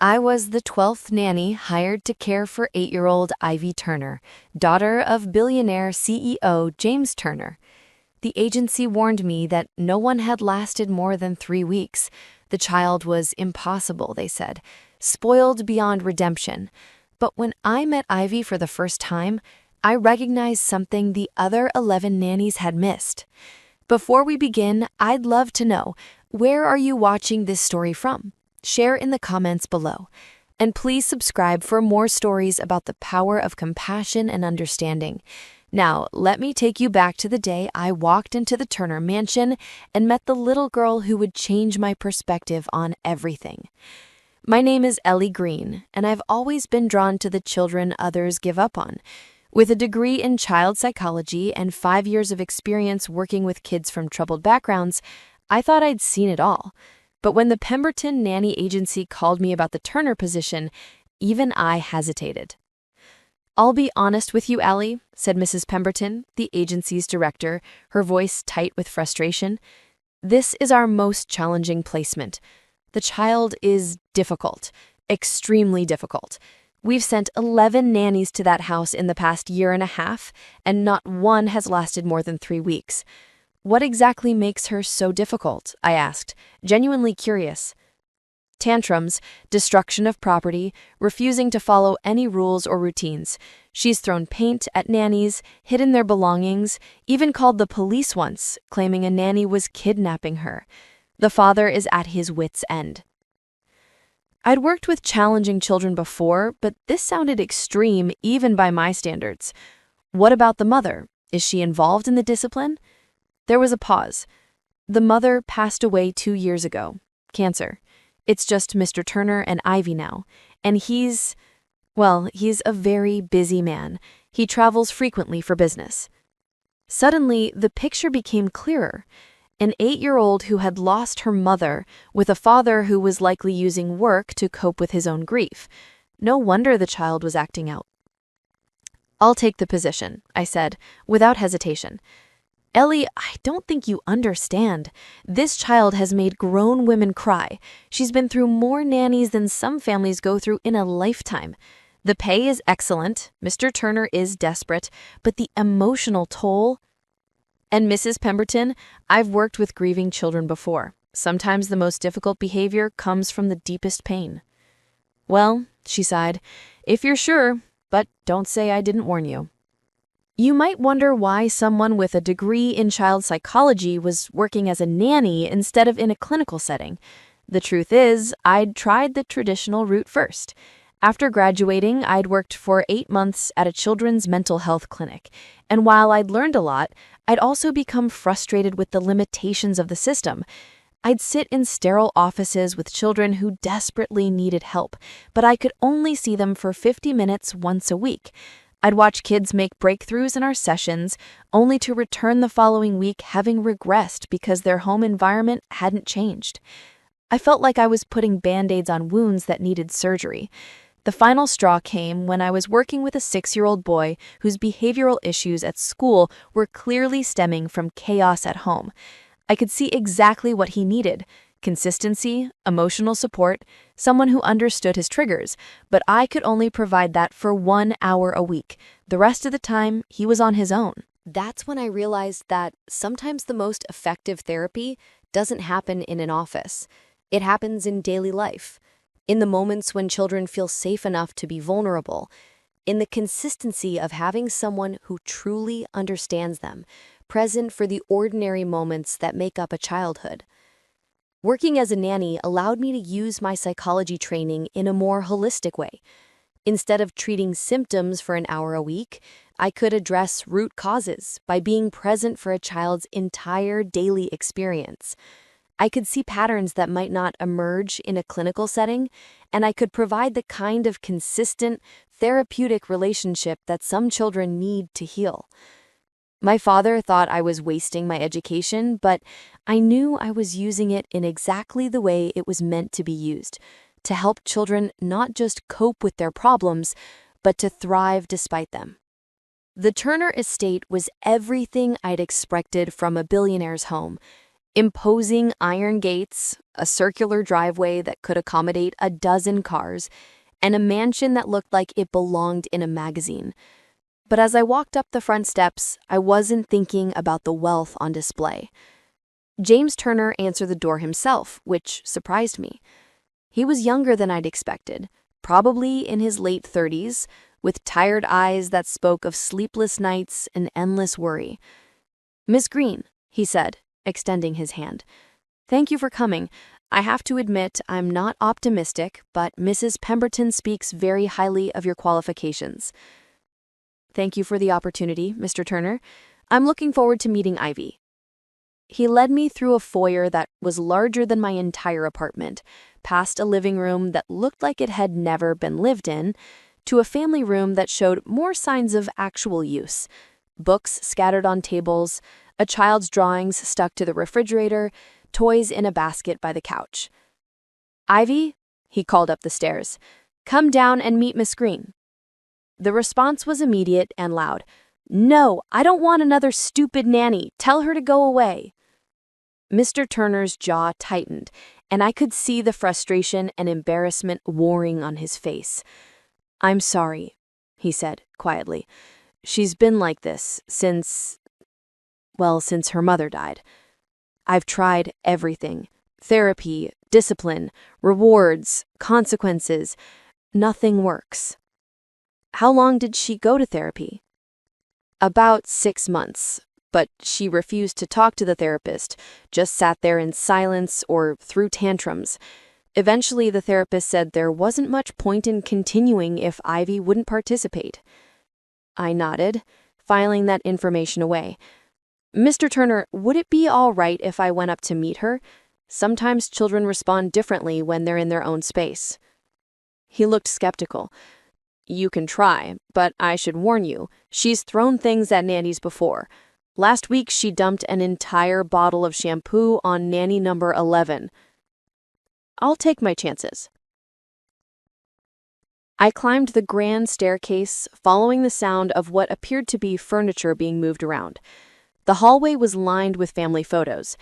I was the 12th nanny hired to care for 8-year-old Ivy Turner, daughter of billionaire CEO James Turner. The agency warned me that no one had lasted more than 3 weeks. The child was impossible, they said, spoiled beyond redemption. But when I met Ivy for the first time, I recognized something the other 11 nannies had missed. Before we begin, I'd love to know, where are you watching this story from? Share in the comments below. And please subscribe for more stories about the power of compassion and understanding. Now, let me take you back to the day I walked into the Turner mansion and met the little girl who would change my perspective on everything. My name is Ellie Green, and I've always been drawn to the children others give up on. With a degree in child psychology and 5 years of experience working with kids from troubled backgrounds, I thought I'd seen it all. But when the Pemberton Nanny Agency called me about the Turner position, even I hesitated. "I'll be honest with you, Allie," said Mrs. Pemberton, the agency's director, her voice tight with frustration. "This is our most challenging placement. The child is difficult, extremely difficult. We've sent 11 nannies to that house in the past year and a half, and not one has lasted more than 3 weeks. What exactly makes her so difficult?" I asked, genuinely curious. "Tantrums, destruction of property, refusing to follow any rules or routines. She's thrown paint at nannies, hidden their belongings, even called the police once, claiming a nanny was kidnapping her. The father is at his wits' end." I'd worked with challenging children before, but this sounded extreme even by my standards. "What about the mother? Is she involved in the discipline?" There was a pause. "The mother passed away 2 years ago. Cancer. It's just Mr. Turner and Ivy now. And he's a very busy man. He travels frequently for business." Suddenly, the picture became clearer. An 8-year-old who had lost her mother, with a father who was likely using work to cope with his own grief. No wonder the child was acting out. "I'll take the position," I said, without hesitation. "Ellie, I don't think you understand. This child has made grown women cry. She's been through more nannies than some families go through in a lifetime. The pay is excellent, Mr. Turner is desperate, but the emotional toll..." And Mrs. Pemberton, I've worked with grieving children before. Sometimes the most difficult behavior comes from the deepest pain. "Well," she sighed, "if you're sure, but don't say I didn't warn you." You might wonder why someone with a degree in child psychology was working as a nanny instead of in a clinical setting. The truth is, I'd tried the traditional route first. After graduating, I'd worked for 8 months at a children's mental health clinic. And while I'd learned a lot, I'd also become frustrated with the limitations of the system. I'd sit in sterile offices with children who desperately needed help, but I could only see them for 50 minutes once a week. I'd watch kids make breakthroughs in our sessions, only to return the following week having regressed because their home environment hadn't changed. I felt like I was putting Band-Aids on wounds that needed surgery. The final straw came when I was working with a 6-year-old boy whose behavioral issues at school were clearly stemming from chaos at home. I could see exactly what he needed: consistency, emotional support, someone who understood his triggers, but I could only provide that for 1 hour a week. The rest of the time, he was on his own. That's when I realized that sometimes the most effective therapy doesn't happen in an office. It happens in daily life, in the moments when children feel safe enough to be vulnerable, in the consistency of having someone who truly understands them, present for the ordinary moments that make up a childhood. Working as a nanny allowed me to use my psychology training in a more holistic way. Instead of treating symptoms for an hour a week, I could address root causes by being present for a child's entire daily experience. I could see patterns that might not emerge in a clinical setting, and I could provide the kind of consistent, therapeutic relationship that some children need to heal. My father thought I was wasting my education, but I knew I was using it in exactly the way it was meant to be used, to help children not just cope with their problems, but to thrive despite them. The Turner estate was everything I'd expected from a billionaire's home. Imposing iron gates, a circular driveway that could accommodate a dozen cars, and a mansion that looked like it belonged in a magazine. But as I walked up the front steps, I wasn't thinking about the wealth on display. James Turner answered the door himself, which surprised me. He was younger than I'd expected, probably in his late 30s, with tired eyes that spoke of sleepless nights and endless worry. "Miss Green," he said, extending his hand. "Thank you for coming. I have to admit I'm not optimistic, but Mrs. Pemberton speaks very highly of your qualifications." "Thank you for the opportunity, Mr. Turner. I'm looking forward to meeting Ivy." He led me through a foyer that was larger than my entire apartment, past a living room that looked like it had never been lived in, to a family room that showed more signs of actual use. Books scattered on tables, a child's drawings stuck to the refrigerator, toys in a basket by the couch. "Ivy," he called up the stairs, "come down and meet Miss Green." The response was immediate and loud. "No, I don't want another stupid nanny. Tell her to go away." Mr. Turner's jaw tightened, and I could see the frustration and embarrassment warring on his face. "I'm sorry," he said quietly. "She's been like this since her mother died. I've tried everything. Therapy, discipline, rewards, consequences. Nothing works." "How long did she go to therapy?" "About 6 months, but she refused to talk to the therapist, just sat there in silence or threw tantrums. Eventually, the therapist said there wasn't much point in continuing if Ivy wouldn't participate." I nodded, filing that information away. "Mr. Turner, would it be all right if I went up to meet her? Sometimes children respond differently when they're in their own space." He looked skeptical. "You can try, but I should warn you, she's thrown things at nannies before. Last week she dumped an entire bottle of shampoo on nanny number 11. I'll take my chances." I climbed the grand staircase, following the sound of what appeared to be furniture being moved around. The hallway was lined with family photos.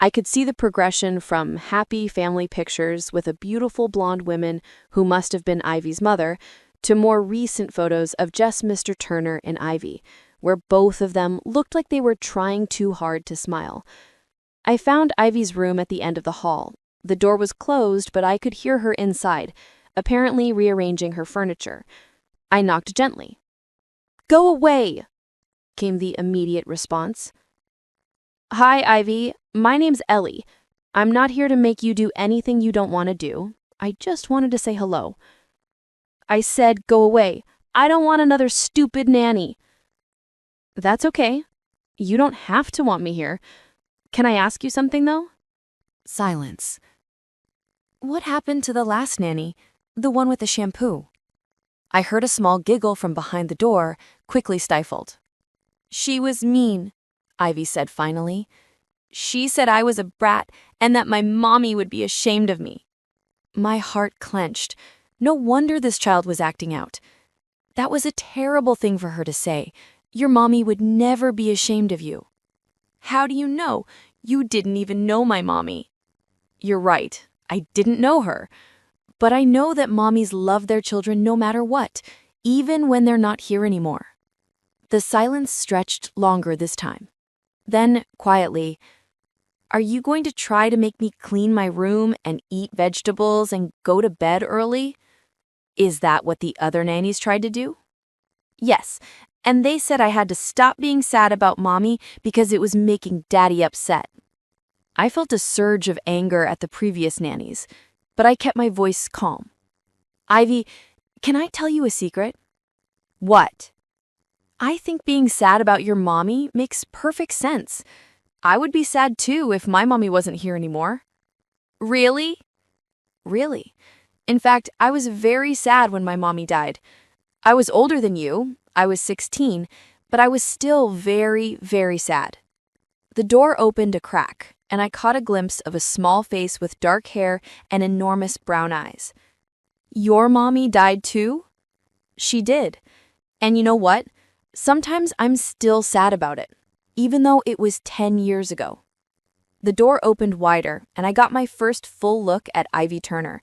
I could see the progression from happy family pictures with a beautiful blonde woman who must have been Ivy's mother to more recent photos of just Mr. Turner and Ivy, where both of them looked like they were trying too hard to smile. I found Ivy's room at the end of the hall. The door was closed, but I could hear her inside, apparently rearranging her furniture. I knocked gently. "Go away," came the immediate response. "Hi, Ivy. My name's Ellie. I'm not here to make you do anything you don't want to do. I just wanted to say hello." "I said go away. I don't want another stupid nanny." "That's okay. You don't have to want me here. Can I ask you something, though?" Silence. "What happened to the last nanny? The one with the shampoo?" I heard a small giggle from behind the door, quickly stifled. "She was mean," Ivy said finally. "She said I was a brat and that my mommy would be ashamed of me." My heart clenched. No wonder this child was acting out. That was a terrible thing for her to say. Your mommy would never be ashamed of you. "How do you know? You didn't even know my mommy." "You're right. I didn't know her. But I know that mommies love their children no matter what, even when they're not here anymore." The silence stretched longer this time. Then, quietly, "Are you going to try to make me clean my room and eat vegetables and go to bed early?" "Is that what the other nannies tried to do?" "Yes, and they said I had to stop being sad about mommy because it was making daddy upset." I felt a surge of anger at the previous nannies, but I kept my voice calm. "Ivy, can I tell you a secret?" "What?" "I think being sad about your mommy makes perfect sense. I would be sad too if my mommy wasn't here anymore." "Really?" "Really. In fact, I was very sad when my mommy died. I was older than you. I was 16, but I was still very, very sad." The door opened a crack, and I caught a glimpse of a small face with dark hair and enormous brown eyes. "Your mommy died too?" "She did. And you know what? Sometimes I'm still sad about it, even though it was 10 years ago." The door opened wider, and I got my first full look at Ivy Turner.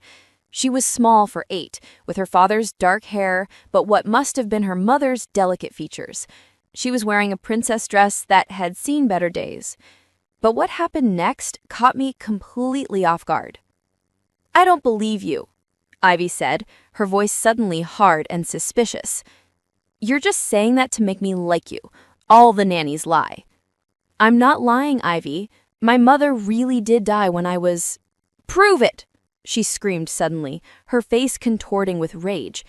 She was small for 8, with her father's dark hair, but what must have been her mother's delicate features. She was wearing a princess dress that had seen better days. But what happened next caught me completely off guard. "I don't believe you," Ivy said, her voice suddenly hard and suspicious. "You're just saying that to make me like you. All the nannies lie." "I'm not lying, Ivy. My mother really did die when I was—" "Prove it!" she screamed suddenly, her face contorting with rage.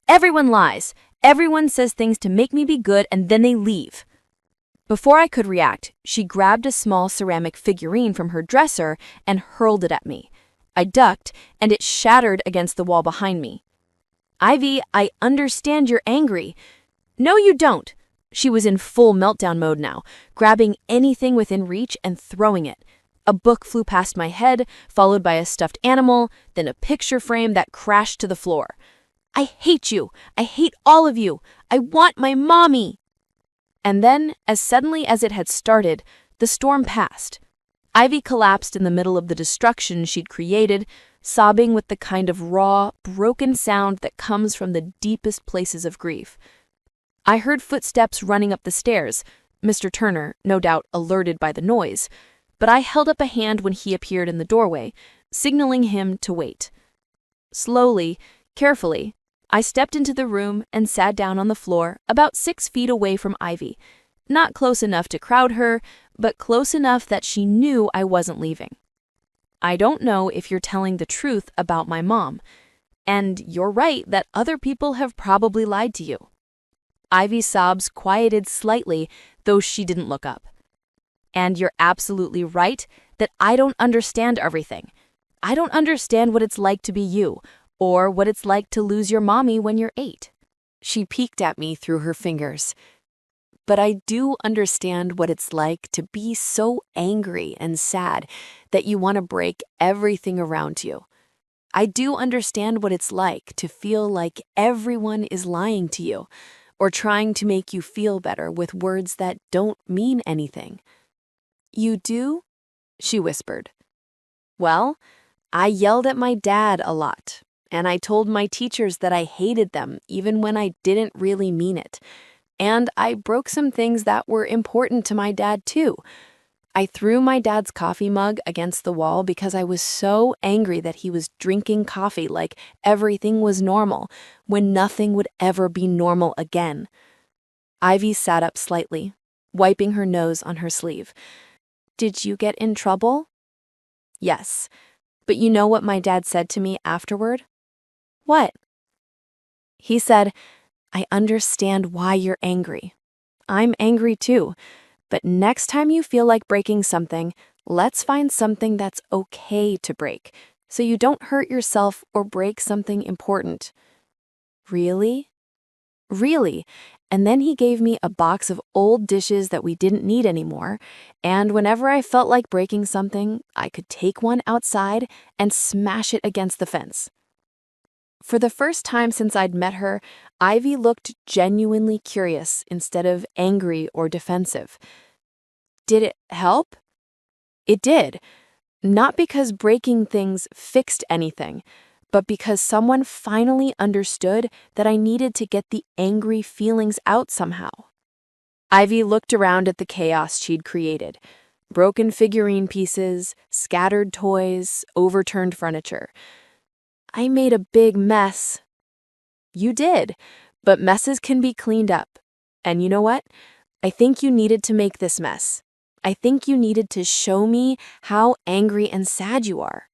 "Everyone lies. Everyone says things to make me be good and then they leave." Before I could react, she grabbed a small ceramic figurine from her dresser and hurled it at me. I ducked, and it shattered against the wall behind me. "Ivy, I understand you're angry." "No, you don't." She was in full meltdown mode now, grabbing anything within reach and throwing it. A book flew past my head, followed by a stuffed animal, then a picture frame that crashed to the floor. "I hate you. I hate all of you. I want my mommy." And then, as suddenly as it had started, the storm passed. Ivy collapsed in the middle of the destruction she'd created, sobbing with the kind of raw, broken sound that comes from the deepest places of grief. I heard footsteps running up the stairs, Mr. Turner, no doubt alerted by the noise, but I held up a hand when he appeared in the doorway, signaling him to wait. Slowly, carefully, I stepped into the room and sat down on the floor about 6 feet away from Ivy, not close enough to crowd her, but close enough that she knew I wasn't leaving. "I don't know if you're telling the truth about my mom, and you're right that other people have probably lied to you." Ivy's sobs quieted slightly, though she didn't look up. "And you're absolutely right that I don't understand everything. I don't understand what it's like to be you, or what it's like to lose your mommy when you're 8. She peeked at me through her fingers. "But I do understand what it's like to be so angry and sad that you want to break everything around you. I do understand what it's like to feel like everyone is lying to you, or trying to make you feel better with words that don't mean anything." "You do?" she whispered. "Well, I yelled at my dad a lot, and I told my teachers that I hated them even when I didn't really mean it. And I broke some things that were important to my dad too. I threw my dad's coffee mug against the wall because I was so angry that he was drinking coffee like everything was normal, when nothing would ever be normal again." Ivy sat up slightly, wiping her nose on her sleeve. "Did you get in trouble?" "Yes. But you know what my dad said to me afterward?" "What?" "He said, 'I understand why you're angry. I'm angry too. But next time you feel like breaking something, let's find something that's okay to break, so you don't hurt yourself or break something important.'" "Really?" "Really." And then he gave me a box of old dishes that we didn't need anymore, and whenever I felt like breaking something, I could take one outside and smash it against the fence. For the first time since I'd met her, Ivy looked genuinely curious instead of angry or defensive. "Did it help?" "It did. Not because breaking things fixed anything, but because someone finally understood that I needed to get the angry feelings out somehow." Ivy looked around at the chaos she'd created. Broken figurine pieces, scattered toys, overturned furniture. "I made a big mess." "You did, but messes can be cleaned up. And you know what? I think you needed to make this mess. I think you needed to show me how angry and sad you are."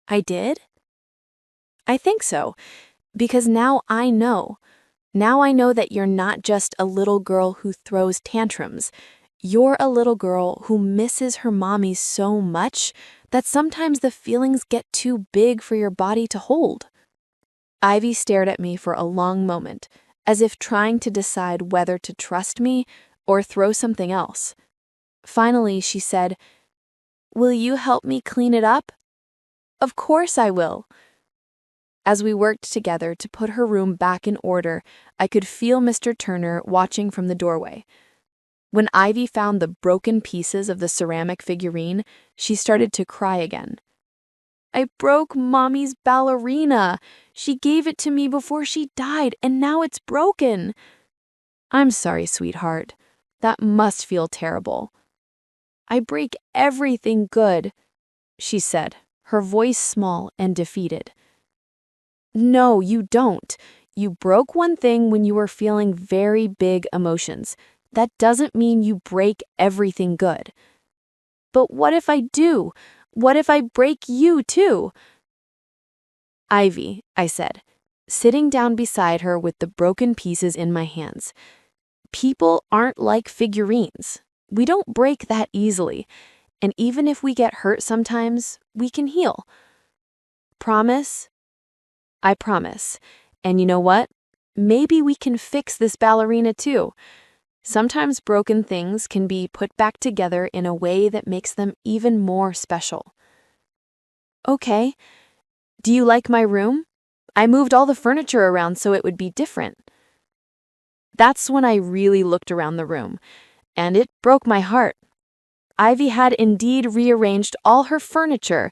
"I did?" "I think so, because now I know. Now I know that you're not just a little girl who throws tantrums. You're a little girl who misses her mommy so much that sometimes the feelings get too big for your body to hold." Ivy stared at me for a long moment, as if trying to decide whether to trust me or throw something else. Finally, she said, "Will you help me clean it up?" "Of course I will." As we worked together to put her room back in order, I could feel Mr. Turner watching from the doorway. When Ivy found the broken pieces of the ceramic figurine, she started to cry again. I broke Mommy's ballerina. She gave it to me before she died, and now it's broken. I'm sorry, sweetheart. That must feel terrible. I break everything good, she said, her voice small and defeated. No, you don't. You broke one thing when you were feeling very big emotions. That doesn't mean you break everything good. But what if I do? What if I break you too? Ivy, I said, sitting down beside her with the broken pieces in my hands. People aren't like figurines. We don't break that easily. And even if we get hurt sometimes, we can heal. Promise? I promise. And you know what? Maybe we can fix this ballerina too. Sometimes broken things can be put back together in a way that makes them even more special. Okay. Do you like my room? I moved all the furniture around so it would be different. That's when I really looked around the room, and it broke my heart. Ivy had indeed rearranged all her furniture,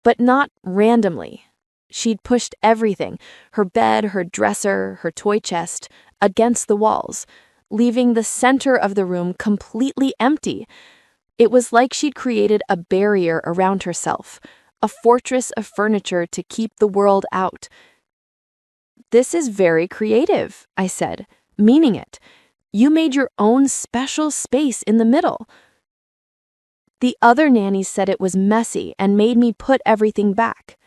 but not randomly. She'd pushed everything, her bed, her dresser, her toy chest, against the walls, leaving the center of the room completely empty. It was like she'd created a barrier around herself, a fortress of furniture to keep the world out. This is very creative, I said, meaning it. You made your own special space in the middle. The other nannies said it was messy and made me put everything back.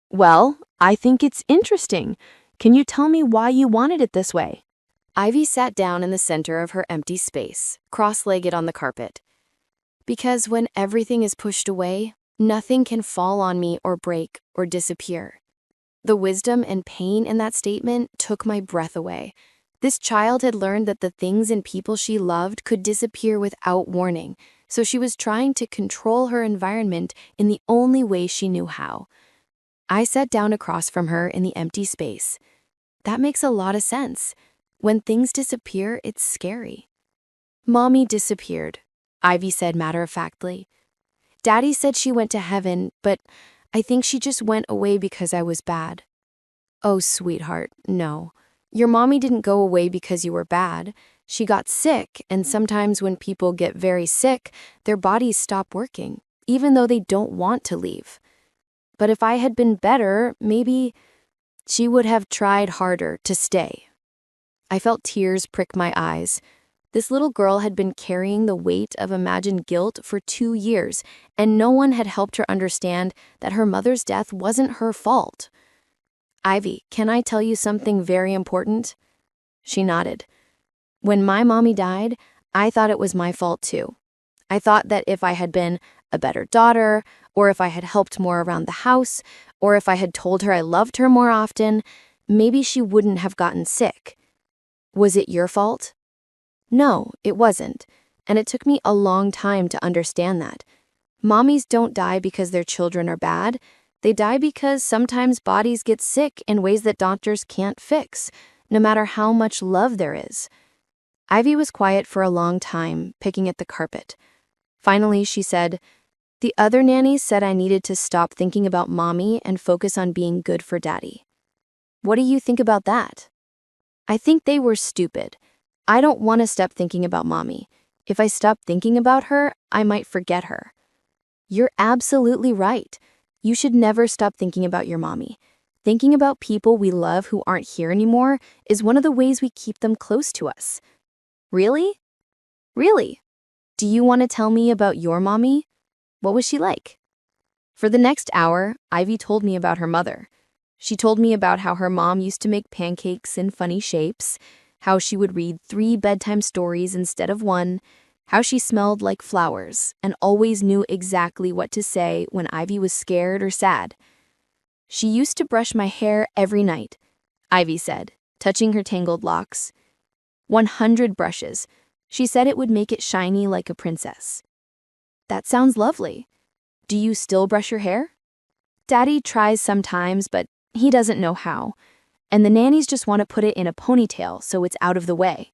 Well, I think it's interesting. Can you tell me why you wanted it this way? Ivy sat down in the center of her empty space, cross-legged on the carpet. Because when everything is pushed away, nothing can fall on me or break or disappear. The wisdom and pain in that statement took my breath away. This child had learned that the things and people she loved could disappear without warning, so she was trying to control her environment in the only way she knew how. I sat down across from her in the empty space. That makes a lot of sense. When things disappear, it's scary. Mommy disappeared, Ivy said matter-of-factly. Daddy said she went to heaven, but I think she just went away because I was bad. Oh, sweetheart, no. Your mommy didn't go away because you were bad. She got sick, and sometimes when people get very sick, their bodies stop working, even though they don't want to leave. But if I had been better, maybe she would have tried harder to stay. I felt tears prick my eyes. This little girl had been carrying the weight of imagined guilt for 2 years, and no one had helped her understand that her mother's death wasn't her fault. Ivy, can I tell you something very important? She nodded. When my mommy died, I thought it was my fault too. I thought that if I had been a better daughter, or if I had helped more around the house, or if I had told her I loved her more often, maybe she wouldn't have gotten sick. Was it your fault? No, it wasn't, and it took me a long time to understand that. Mommies don't die because their children are bad. They die because sometimes bodies get sick in ways that doctors can't fix, no matter how much love there is. Ivy was quiet for a long time, picking at the carpet. Finally, she said, "The other nannies said I needed to stop thinking about mommy and focus on being good for daddy. What do you think about that?" I think they were stupid. I don't want to stop thinking about mommy. If I stop thinking about her, I might forget her. You're absolutely right. You should never stop thinking about your mommy. Thinking about people we love who aren't here anymore is one of the ways we keep them close to us. Really? Really? Do you want to tell me about your mommy? What was she like? For the next hour, Ivy told me about her mother. She told me about how her mom used to make pancakes in funny shapes, how she would read 3 bedtime stories instead of 1, how she smelled like flowers and always knew exactly what to say when Ivy was scared or sad. She used to brush my hair every night, Ivy said, touching her tangled locks. 100 brushes. She said it would make it shiny like a princess. That sounds lovely. Do you still brush your hair? Daddy tries sometimes, but he doesn't know how. And the nannies just want to put it in a ponytail so it's out of the way.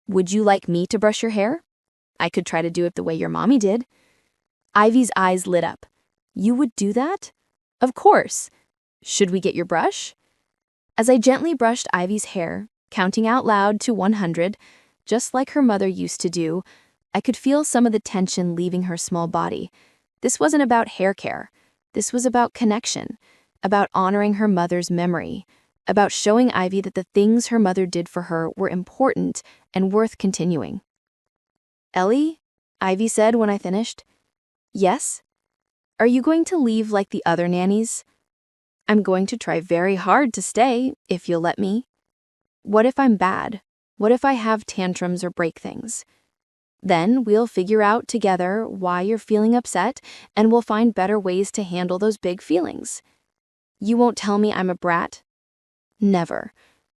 Would you like me to brush your hair? I could try to do it the way your mommy did. Ivy's eyes lit up. You would do that? Of course. Should we get your brush? As I gently brushed Ivy's hair, counting out loud to 100, just like her mother used to do, I could feel some of the tension leaving her small body. This wasn't about hair care. This was about connection, about honoring her mother's memory, about showing Ivy that the things her mother did for her were important and worth continuing. Ellie? Ivy said when I finished. Yes? Are you going to leave like the other nannies? I'm going to try very hard to stay, if you'll let me. What if I'm bad? What if I have tantrums or break things? Then we'll figure out together why you're feeling upset, and we'll find better ways to handle those big feelings. You won't tell me I'm a brat? Never.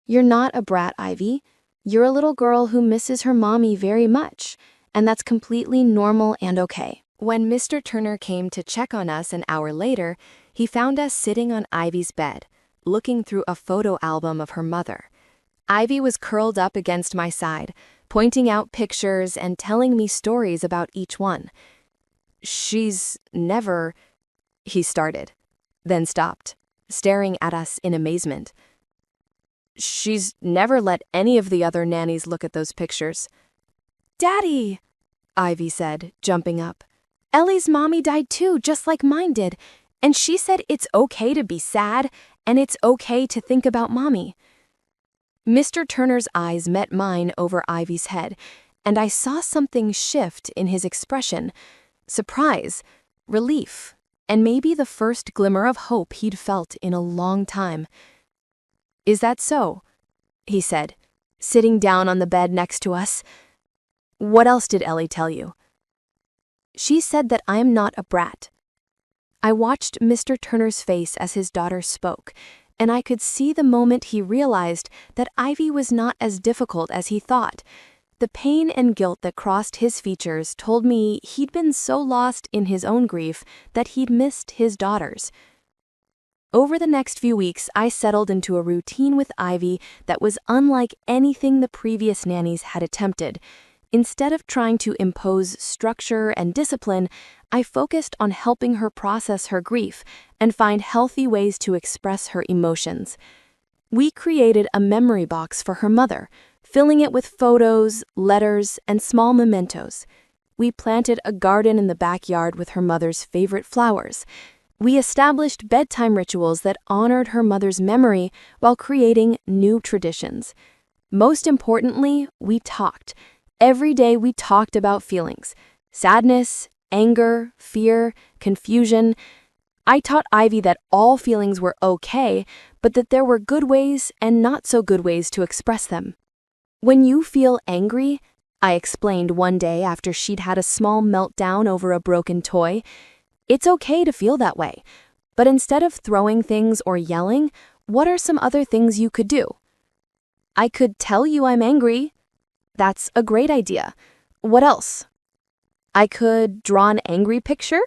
You're not a brat, Ivy. You're a little girl who misses her mommy very much, and that's completely normal and okay. When Mr. Turner came to check on us an hour later, he found us sitting on Ivy's bed, looking through a photo album of her mother. Ivy was curled up against my side, pointing out pictures and telling me stories about each one. She's never, he started, then stopped, staring at us in amazement. She's never let any of the other nannies look at those pictures. Daddy, Ivy said, jumping up. Ellie's mommy died too, just like mine did, and she said it's okay to be sad, and it's okay to think about mommy. Mr. Turner's eyes met mine over Ivy's head, and I saw something shift in his expression. Surprise, relief, and maybe the first glimmer of hope he'd felt in a long time. Is that so? He said, sitting down on the bed next to us. What else did Ellie tell you? She said that I'm not a brat. I watched Mr. Turner's face as his daughter spoke, and I could see the moment he realized that Ivy was not as difficult as he thought. The pain and guilt that crossed his features told me he'd been so lost in his own grief that he'd missed his daughter's. Over the next few weeks, I settled into a routine with Ivy that was unlike anything the previous nannies had attempted. Instead of trying to impose structure and discipline, I focused on helping her process her grief and find healthy ways to express her emotions. We created a memory box for her mother, filling it with photos, letters, and small mementos. We planted a garden in the backyard with her mother's favorite flowers. We established bedtime rituals that honored her mother's memory while creating new traditions. Most importantly, we talked. Every day we talked about feelings: sadness, anger, fear, confusion. I taught Ivy that all feelings were okay, but that there were good ways and not so good ways to express them. When you feel angry, I explained one day after she'd had a small meltdown over a broken toy, it's okay to feel that way, but instead of throwing things or yelling, what are some other things you could do? I could tell you I'm angry. That's a great idea. What else? I could draw an angry picture?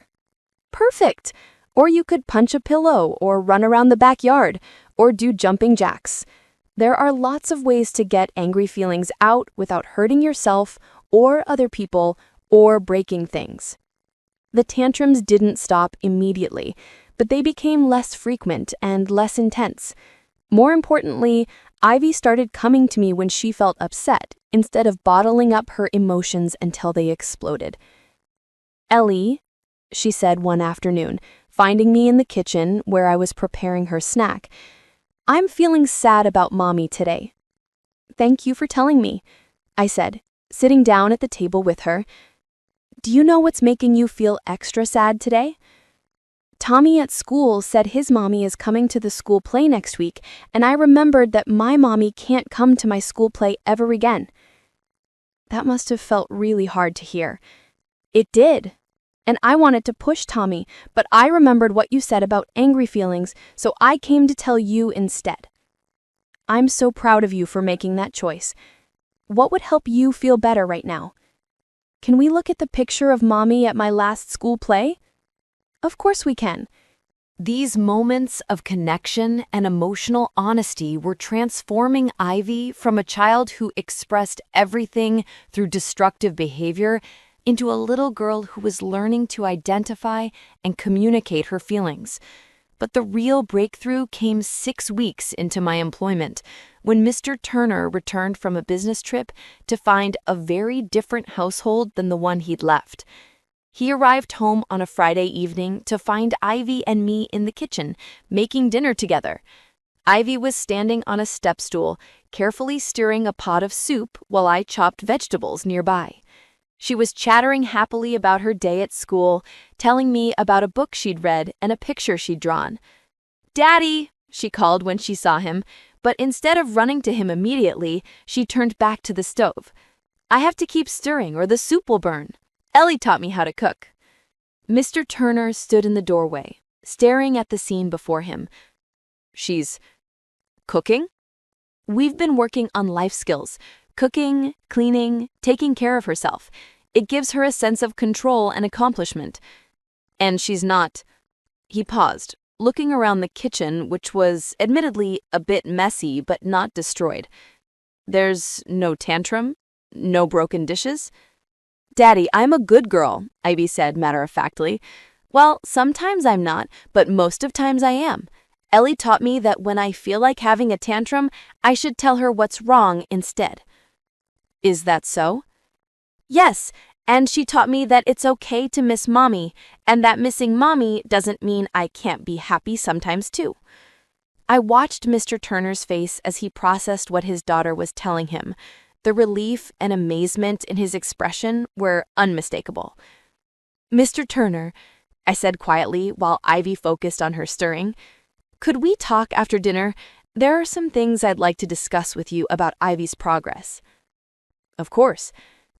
Perfect. Or you could punch a pillow or run around the backyard or do jumping jacks. There are lots of ways to get angry feelings out without hurting yourself or other people or breaking things. The tantrums didn't stop immediately, but they became less frequent and less intense. More importantly, Ivy started coming to me when she felt upset, instead of bottling up her emotions until they exploded. Ellie, she said one afternoon, finding me in the kitchen where I was preparing her snack, I'm feeling sad about Mommy today. Thank you for telling me, I said, sitting down at the table with her. Do you know what's making you feel extra sad today? Tommy at school said his mommy is coming to the school play next week, and I remembered that my mommy can't come to my school play ever again. That must have felt really hard to hear. It did. And I wanted to push Tommy, but I remembered what you said about angry feelings, so I came to tell you instead. I'm so proud of you for making that choice. What would help you feel better right now? Can we look at the picture of Mommy at my last school play? Of course we can. These moments of connection and emotional honesty were transforming Ivy from a child who expressed everything through destructive behavior into a little girl who was learning to identify and communicate her feelings. But the real breakthrough came 6 weeks into my employment, when Mr. Turner returned from a business trip to find a very different household than the one he'd left. He arrived home on a Friday evening to find Ivy and me in the kitchen, making dinner together. Ivy was standing on a step stool, carefully stirring a pot of soup while I chopped vegetables nearby. She was chattering happily about her day at school, telling me about a book she'd read and a picture she'd drawn. "Daddy," she called when she saw him, but instead of running to him immediately, she turned back to the stove. "I have to keep stirring or the soup will burn. Ellie taught me how to cook." Mr. Turner stood in the doorway, staring at the scene before him. "She's cooking?" "We've been working on life skills. Cooking, cleaning, taking care of herself. It gives her a sense of control and accomplishment. And she's not—" He paused, looking around the kitchen, which was admittedly a bit messy but not destroyed. "There's no tantrum? No broken dishes?" "Daddy, I'm a good girl," Ivy said matter-of-factly. "Well, sometimes I'm not, but most of times I am. Ellie taught me that when I feel like having a tantrum, I should tell her what's wrong instead." "Is that so?" "Yes, and she taught me that it's okay to miss Mommy, and that missing Mommy doesn't mean I can't be happy sometimes too." I watched Mr. Turner's face as he processed what his daughter was telling him. The relief and amazement in his expression were unmistakable. "Mr. Turner," I said quietly while Ivy focused on her stirring, "could we talk after dinner? There are some things I'd like to discuss with you about Ivy's progress." "Of course.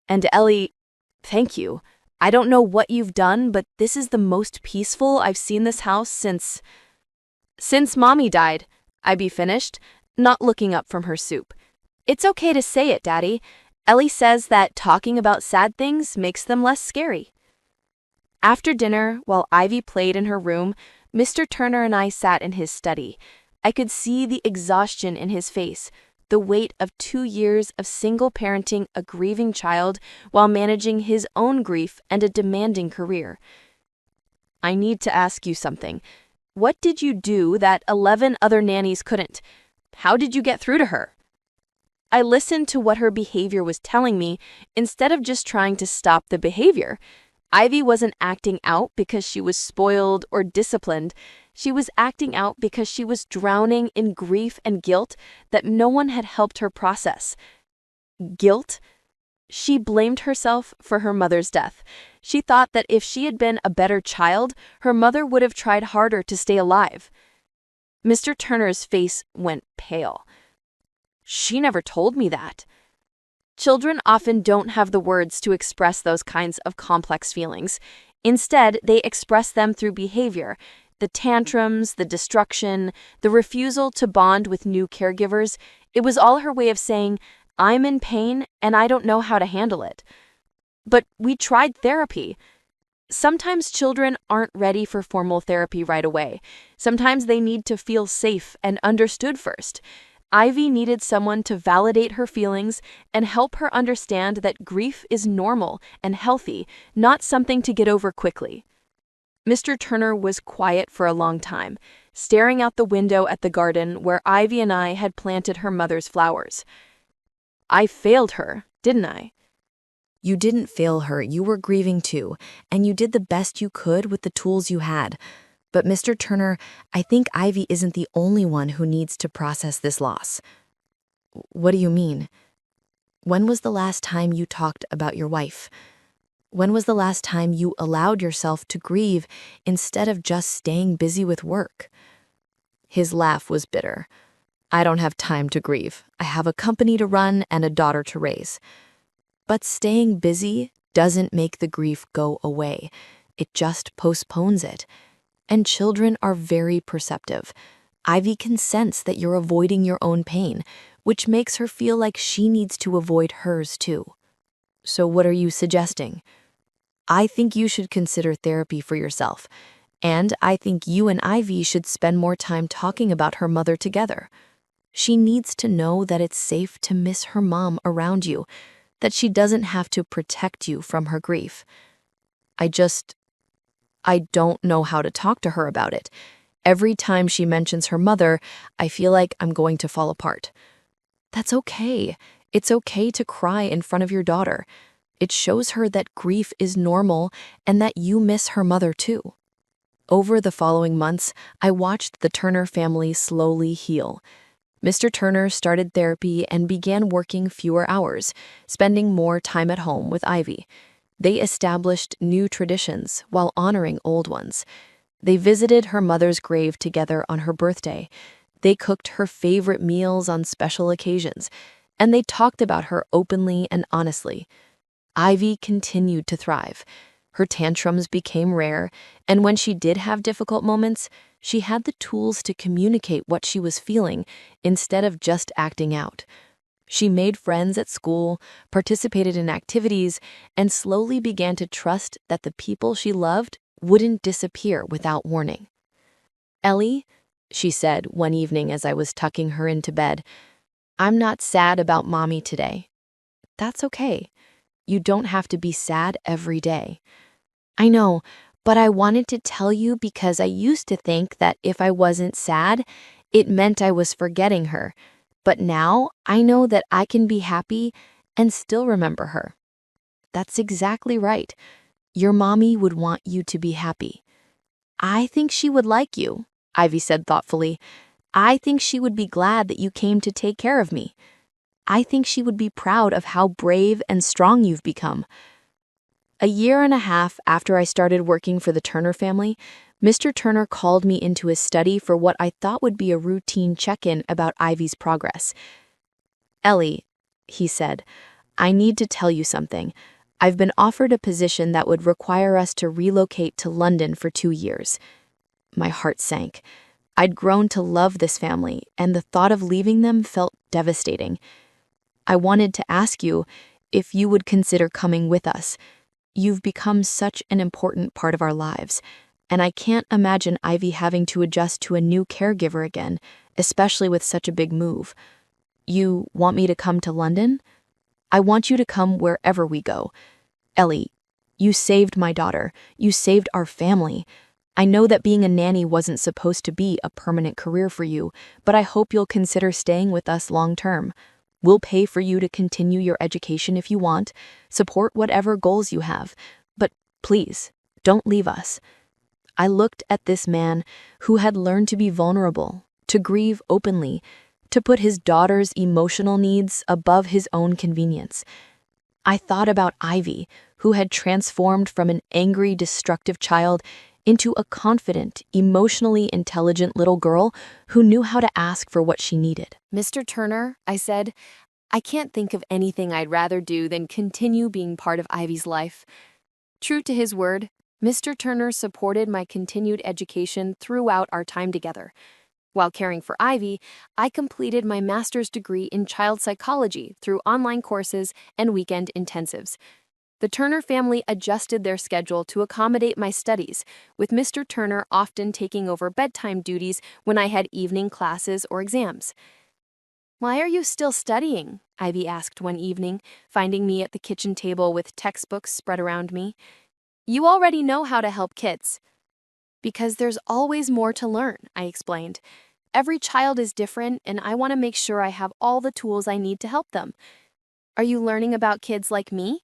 And Ellie, thank you. I don't know what you've done, but this is the most peaceful I've seen this house since Mommy died," Ivy finished, not looking up from her soup. "It's okay to say it, Daddy. Ellie says that talking about sad things makes them less scary." After dinner, while Ivy played in her room, Mr. Turner and I sat in his study. I could see the exhaustion in his face, the weight of 2 years of single parenting a grieving child while managing his own grief and a demanding career. "I need to ask you something. What did you do that 11 other nannies couldn't? How did you get through to her?" I listened to what her behavior was telling me instead of just trying to stop the behavior. Ivy wasn't acting out because she was spoiled or disciplined. She was acting out because she was drowning in grief and guilt that no one had helped her process. Guilt? She blamed herself for her mother's death. She thought that if she had been a better child, her mother would have tried harder to stay alive. Mr. Turner's face went pale. "She never told me that." Children often don't have the words to express those kinds of complex feelings. Instead, they express them through behavior. The tantrums, the destruction, the refusal to bond with new caregivers. It was all her way of saying, "I'm in pain and I don't know how to handle it." But we tried therapy. Sometimes children aren't ready for formal therapy right away. Sometimes they need to feel safe and understood first. Ivy needed someone to validate her feelings and help her understand that grief is normal and healthy, not something to get over quickly. Mr. Turner was quiet for a long time, staring out the window at the garden where Ivy and I had planted her mother's flowers. "I failed her, didn't I?" "You didn't fail her, you were grieving too, and you did the best you could with the tools you had. But Mr. Turner, I think Ivy isn't the only one who needs to process this loss." "What do you mean? When was the last time you talked about your wife? When was the last time you allowed yourself to grieve instead of just staying busy with work?" His laugh was bitter. "I don't have time to grieve. I have a company to run and a daughter to raise." But staying busy doesn't make the grief go away. It just postpones it. And children are very perceptive. Ivy can sense that you're avoiding your own pain, which makes her feel like she needs to avoid hers too. So what are you suggesting? I think you should consider therapy for yourself. And I think you and Ivy should spend more time talking about her mother together. She needs to know that it's safe to miss her mom around you, that she doesn't have to protect you from her grief. I don't know how to talk to her about it. Every time she mentions her mother, I feel like I'm going to fall apart. That's okay. It's okay to cry in front of your daughter. It shows her that grief is normal and that you miss her mother too. Over the following months, I watched the Turner family slowly heal. Mr. Turner started therapy and began working fewer hours, spending more time at home with Ivy. They established new traditions while honoring old ones. They visited her mother's grave together on her birthday. They cooked her favorite meals on special occasions, and they talked about her openly and honestly. Ivy continued to thrive. Her tantrums became rare, and when she did have difficult moments, she had the tools to communicate what she was feeling instead of just acting out. She made friends at school, participated in activities, and slowly began to trust that the people she loved wouldn't disappear without warning. "Ellie," she said one evening as I was tucking her into bed, "I'm not sad about Mommy today." "That's okay. You don't have to be sad every day." "I know, but I wanted to tell you because I used to think that if I wasn't sad, it meant I was forgetting her. But now I know that I can be happy and still remember her." "That's exactly right. Your mommy would want you to be happy." "I think she would like you," Ivy said thoughtfully. "I think she would be glad that you came to take care of me. I think she would be proud of how brave and strong you've become." A year and a half after I started working for the Turner family, Mr. Turner called me into his study for what I thought would be a routine check-in about Ivy's progress. "Ellie," he said, "I need to tell you something. I've been offered a position that would require us to relocate to London for 2 years." My heart sank. I'd grown to love this family, and the thought of leaving them felt devastating. "I wanted to ask you if you would consider coming with us. You've become such an important part of our lives, and I can't imagine Ivy having to adjust to a new caregiver again, especially with such a big move." "You want me to come to London?" "I want you to come wherever we go. Ellie, you saved my daughter. You saved our family. I know that being a nanny wasn't supposed to be a permanent career for you, but I hope you'll consider staying with us long term. We'll pay for you to continue your education if you want, support whatever goals you have, but please, don't leave us." I looked at this man who had learned to be vulnerable, to grieve openly, to put his daughter's emotional needs above his own convenience. I thought about Ivy, who had transformed from an angry, destructive child into a confident, emotionally intelligent little girl who knew how to ask for what she needed. "Mr. Turner," I said, "I can't think of anything I'd rather do than continue being part of Ivy's life." True to his word, Mr. Turner supported my continued education throughout our time together. While caring for Ivy, I completed my master's degree in child psychology through online courses and weekend intensives. The Turner family adjusted their schedule to accommodate my studies, with Mr. Turner often taking over bedtime duties when I had evening classes or exams. "Why are you still studying?" Ivy asked one evening, finding me at the kitchen table with textbooks spread around me. "You already know how to help kids." "Because there's always more to learn," I explained. "Every child is different, and I want to make sure I have all the tools I need to help them." "Are you learning about kids like me?"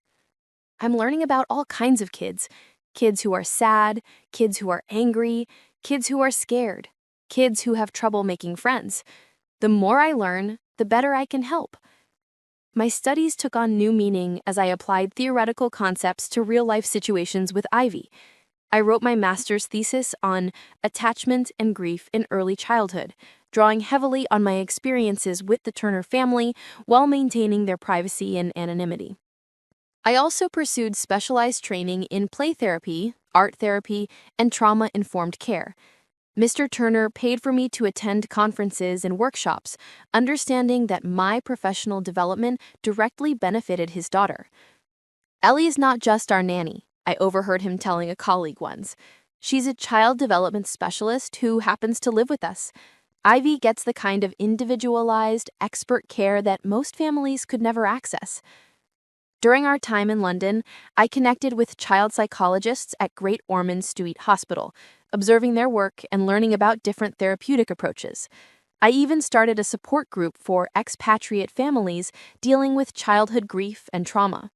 "I'm learning about all kinds of kids. Kids who are sad, kids who are angry, kids who are scared, kids who have trouble making friends. The more I learn, the better I can help." My studies took on new meaning as I applied theoretical concepts to real-life situations with Ivy. I wrote my master's thesis on attachment and grief in early childhood, drawing heavily on my experiences with the Turner family while maintaining their privacy and anonymity. I also pursued specialized training in play therapy, art therapy, and trauma-informed care. Mr. Turner paid for me to attend conferences and workshops, understanding that my professional development directly benefited his daughter. "Ellie is not just our nanny," I overheard him telling a colleague once. She's a child development specialist who happens to live with us. Ivy gets the kind of individualized, expert care that most families could never access. During our time in London, I connected with child psychologists at Great Ormond Street Hospital, observing their work and learning about different therapeutic approaches. I even started a support group for expatriate families dealing with childhood grief and trauma.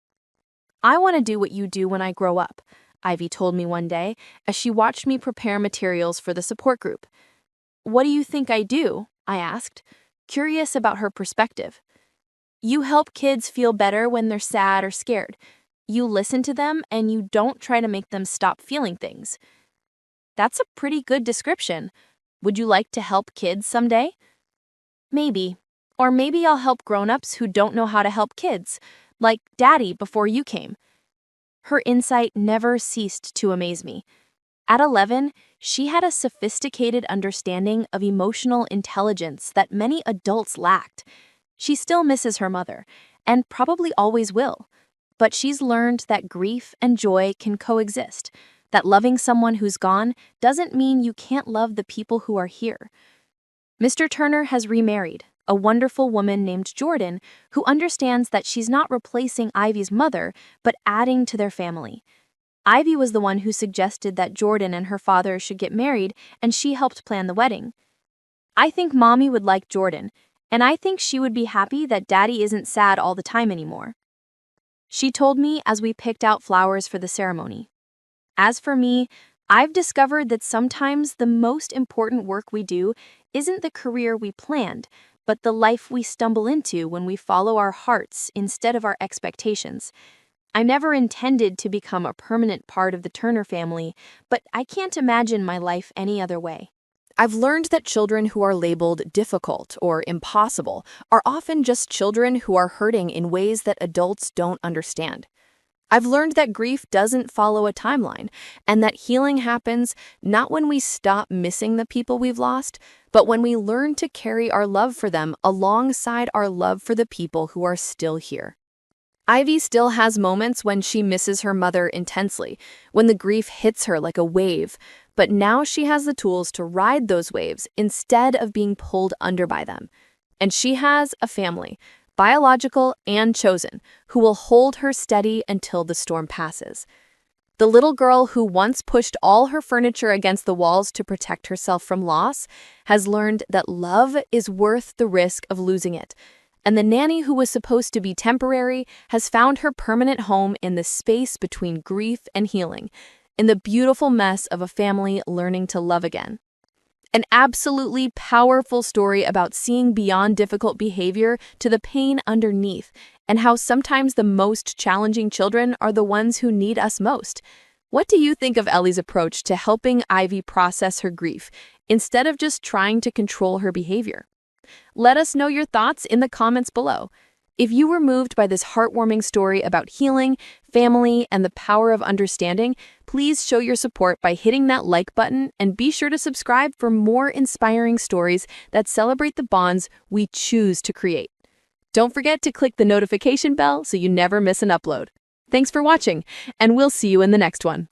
"I want to do what you do when I grow up," Ivy told me one day as she watched me prepare materials for the support group. "What do you think I do?" I asked, curious about her perspective. "You help kids feel better when they're sad or scared. You listen to them and you don't try to make them stop feeling things." That's a pretty good description. Would you like to help kids someday? Maybe. Or maybe I'll help grown-ups who don't know how to help kids, like Daddy before you came. Her insight never ceased to amaze me. At 11, she had a sophisticated understanding of emotional intelligence that many adults lacked. She still misses her mother, and probably always will. But she's learned that grief and joy can coexist, that loving someone who's gone doesn't mean you can't love the people who are here. Mr. Turner has remarried, a wonderful woman named Jordan who understands that she's not replacing Ivy's mother, but adding to their family. Ivy was the one who suggested that Jordan and her father should get married, and she helped plan the wedding. "I think Mommy would like Jordan, and I think she would be happy that Daddy isn't sad all the time anymore," she told me as we picked out flowers for the ceremony. As for me, I've discovered that sometimes the most important work we do isn't the career we planned, but the life we stumble into when we follow our hearts instead of our expectations. I never intended to become a permanent part of the Turner family, but I can't imagine my life any other way. I've learned that children who are labeled difficult or impossible are often just children who are hurting in ways that adults don't understand. I've learned that grief doesn't follow a timeline, and that healing happens not when we stop missing the people we've lost, but when we learn to carry our love for them alongside our love for the people who are still here. Ivy still has moments when she misses her mother intensely, when the grief hits her like a wave, but now she has the tools to ride those waves instead of being pulled under by them. And she has a family, biological and chosen, who will hold her steady until the storm passes. The little girl who once pushed all her furniture against the walls to protect herself from loss has learned that love is worth the risk of losing it. And the nanny who was supposed to be temporary has found her permanent home in the space between grief and healing, in the beautiful mess of a family learning to love again. An absolutely powerful story about seeing beyond difficult behavior to the pain underneath, and how sometimes the most challenging children are the ones who need us most. What do you think of Ellie's approach to helping Ivy process her grief, instead of just trying to control her behavior? Let us know your thoughts in the comments below. If you were moved by this heartwarming story about healing, family, and the power of understanding, please show your support by hitting that like button and be sure to subscribe for more inspiring stories that celebrate the bonds we choose to create. Don't forget to click the notification bell so you never miss an upload. Thanks for watching, and we'll see you in the next one.